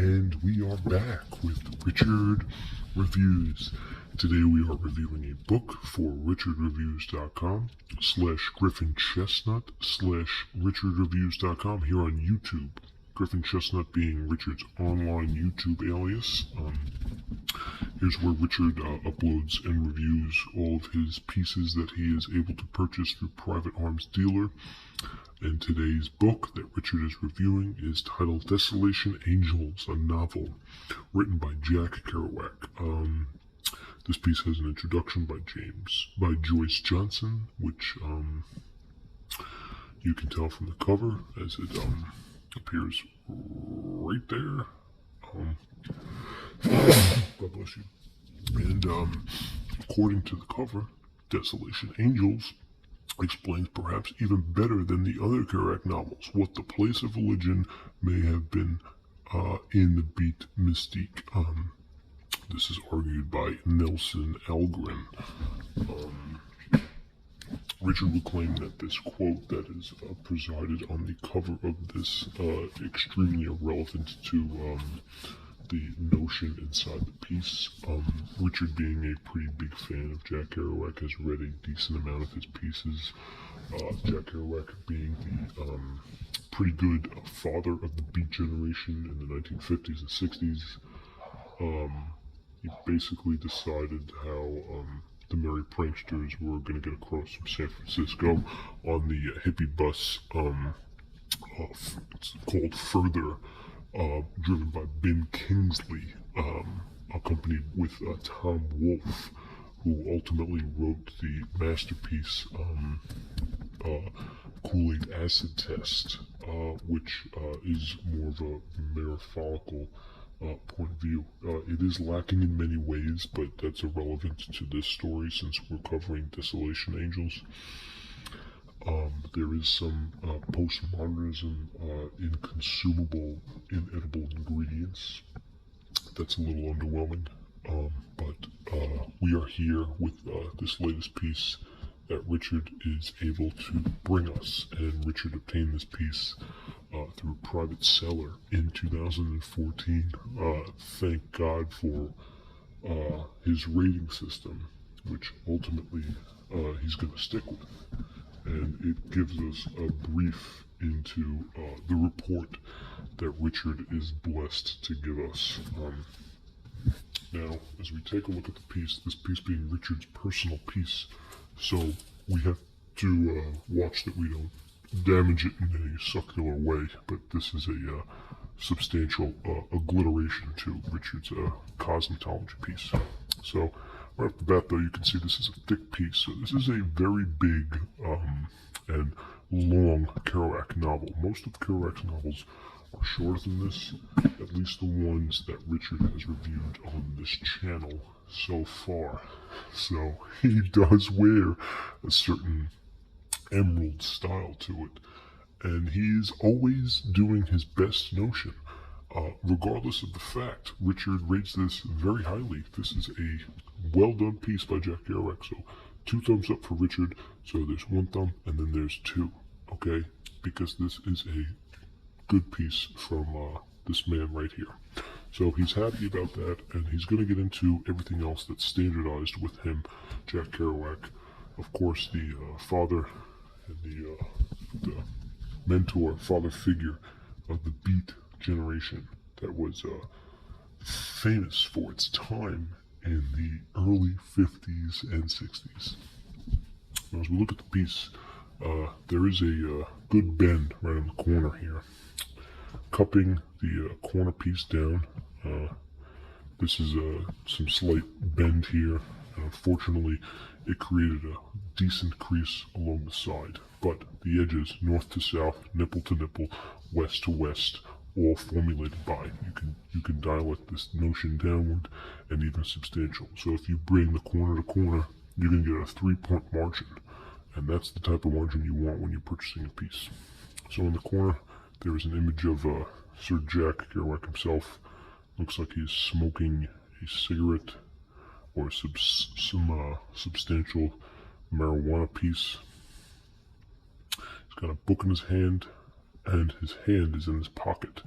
And we are back with Richard Reviews. Today we are reviewing a book for richardreviews.com/GriffinChestnut/richardreviews.com here on YouTube. Griffin Chestnut being Richard's online YouTube alias. Here's where Richard uploads and reviews all of his pieces that he is able to purchase through private arms dealer. And today's book that Richard is reviewing is titled Desolation Angels, a novel written by Jack Kerouac. This piece has an introduction by Joyce Johnson, which you can tell from the cover as it appears right there. God bless you. And according to the cover, Desolation Angels explains perhaps even better than the other Kerouac novels what the place of religion may have been in the beat mystique. This is argued by Nelson Algren. Richard would claim that this quote that is presided on the cover of this extremely irrelevant to the notion inside the piece. Richard, being a pretty big fan of Jack Kerouac, has read a decent amount of his pieces. Jack Kerouac being the pretty good father of the Beat generation in the 1950s and 60s. He basically decided how the Merry Pranksters were going to get across from San Francisco on the hippie bus. It's called Further. Driven by Ben Kingsley, accompanied with Tom Wolfe, who ultimately wrote the masterpiece Kool-Aid Acid Test, which is more of a metaphorical point of view. It is lacking in many ways, but that's irrelevant to this story since we're covering Desolation Angels. There is some postmodernism in consumable, inedible ingredients. That's a little underwhelming, but we are here with this latest piece that Richard is able to bring us. And Richard obtained this piece through a private seller in 2014. Thank God for his rating system, which ultimately he's going to stick with. And it gives us a brief into the report that Richard is blessed to give us. Now, as we take a look at the piece, this piece being Richard's personal piece, so we have to watch that we don't damage it in any succular way, but this is a substantial obliteration to Richard's cosmetology piece. So, right off the bat, though, you can see this is a thick piece. So this is a very big and long Kerouac novel. Most of Kerouac's novels are shorter than this, at least the ones that Richard has reviewed on this channel so far. So he does wear a certain emerald style to it, and he's always doing his best notion. Regardless of the fact, Richard rates this very highly. This is a well done piece by Jack Kerouac. So 2 thumbs up for Richard. So there's 1 thumb and then there's 2. Okay? Because this is a good piece from this man right here. So he's happy about that, and he's going to get into everything else that's standardized with him, Jack Kerouac. Of course, the father and the mentor, father figure of the Beat generation that was famous for its time in the early 50s and 60s. Now, as we look at the piece, there is a good bend right in the corner here, cupping the corner piece down. This is some slight bend here. Unfortunately, it created a decent crease along the side, but the edges, north to south, nipple to nipple, west to west, all formulated by. You can dialect this notion downward and even substantial. So if you bring the corner to corner, you're going to get a 3-point margin, and that's the type of margin you want when you're purchasing a piece. So in the corner, there is an image of Sir Jack Kerouac himself. Looks like he's smoking a cigarette or some substantial marijuana piece. He's got a book in his hand, and his hand is in his pocket.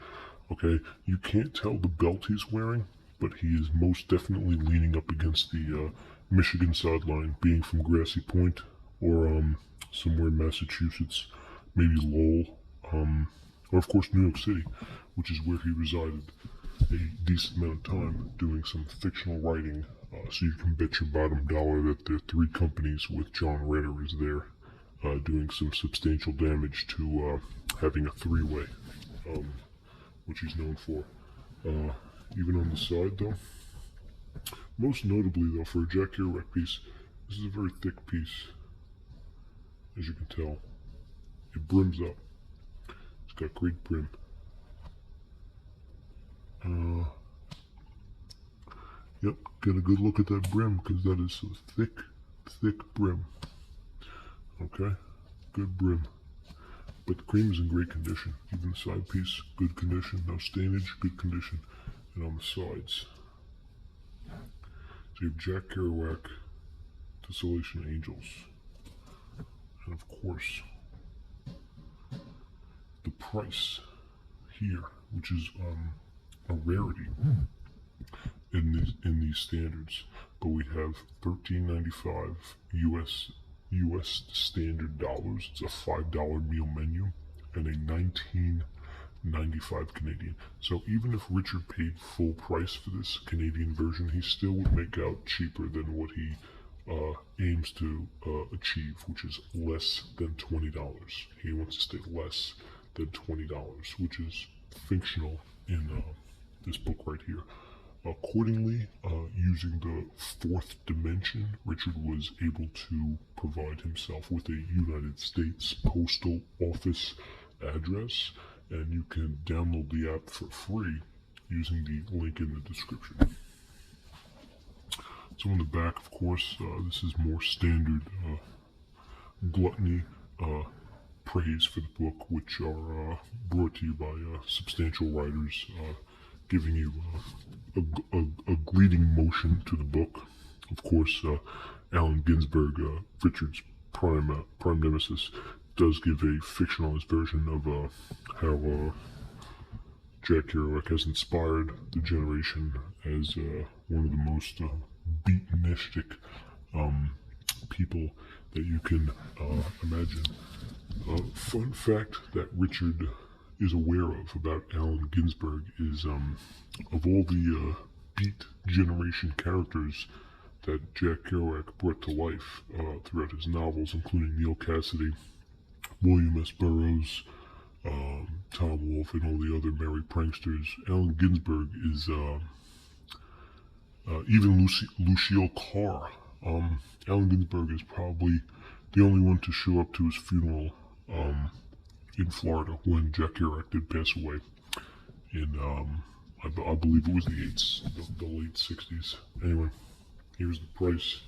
Okay, you can't tell the belt he's wearing, but he is most definitely leaning up against the Michigan sideline, being from Grassy Point or somewhere in Massachusetts, maybe Lowell, or of course New York City, which is where he resided a decent amount of time doing some fictional writing. So you can bet your bottom dollar that the Three Companies with John Ritter is there, doing some substantial damage to having a three-way, which he's known for. Even on the side, though, most notably, though, for a Jack Kerouac piece, this is a very thick piece, as you can tell. It brims up. It's got great brim. Yep, get a good look at that brim, because that is a thick, thick brim. Okay, good brim. But the cream is in great condition. Even the side piece, good condition. No stainage, good condition. And on the sides, so you have Jack Kerouac, Desolation Angels. And of course, the price here, which is a rarity in these standards. But we have $13.95 US standard dollars. It's a $5 meal menu and a $19.95 Canadian. So even if Richard paid full price for this Canadian version, he still would make out cheaper than what he aims to achieve, which is less than $20. He wants to stay less than $20, which is fictional in this book right here. Accordingly, using the fourth dimension, Richard was able to provide himself with a United States Postal Office address, and you can download the app for free using the link in the description. So on the back, of course, this is more standard gluttony praise for the book, which are brought to you by substantial writers, giving you a greeting motion to the book. Of course, Allen Ginsberg, Richard's prime nemesis, does give a fictionalized version of how Jack Kerouac has inspired the generation as one of the most beatnistic people that you can imagine. Fun fact that Richard is aware of about Allen Ginsberg is of all the beat generation characters that Jack Kerouac brought to life throughout his novels, including Neil Cassidy, William S. Burroughs, Tom Wolfe, and all the other merry pranksters. Allen Ginsberg is even Lucille Carr. Allen Ginsberg is probably the only one to show up to his funeral in Florida when Jack Kerouac did pass away in, I believe it was the late 60s. Anyway, here's the price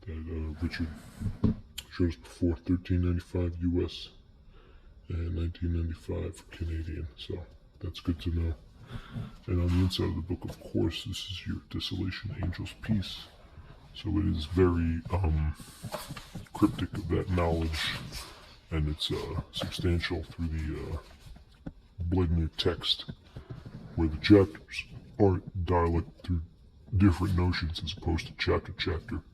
that Richard showed us before, $13.95 US and $19.95 Canadian, so that's good to know. And on the inside of the book, of course, this is your Desolation Angels piece, so it is very cryptic of that knowledge, and it's substantial through the Bledner text, where the chapters are dialect through different notions as opposed to chapter,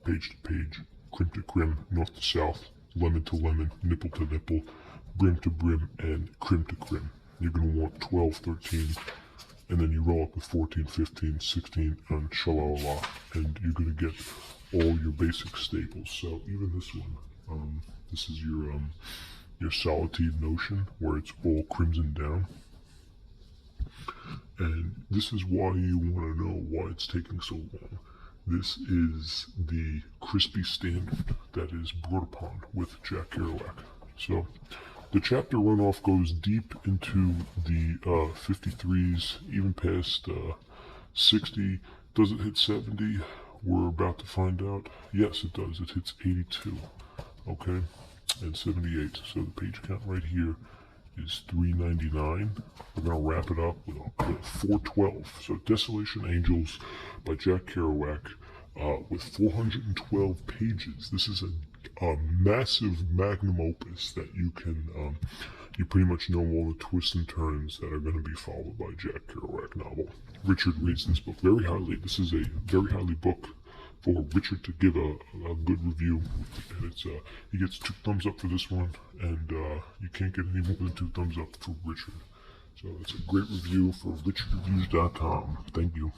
page to page, crim to crim, north to south, lemon to lemon, nipple to nipple, brim to brim, and crim to crim. You're going to want 12, 13, and then you roll up with 14, 15, 16, and shalala, and you're going to get all your basic staples. So even this one, this is your solitude notion, where it's all crimson down. And this is why you want to know why it's taking so long. This is the crispy standard that is brought upon with Jack Kerouac. So the chapter runoff goes deep into the 53s, even past 60. Does it hit 70? We're about to find out. Yes, it does. It hits 82. Okay, and 78. So the page count right here is 399. We're going to wrap it up with 412. So Desolation Angels by Jack Kerouac with 412 pages. This is a massive magnum opus that you can you pretty much know all the twists and turns that are going to be followed by Jack Kerouac novel. Richard rates this book very highly. This is a very highly book for Richard to give a good review, and it's he gets 2 thumbs up for this one, and you can't get any more than 2 thumbs up for Richard. So it's a great review for richardreviews.com. Thank you.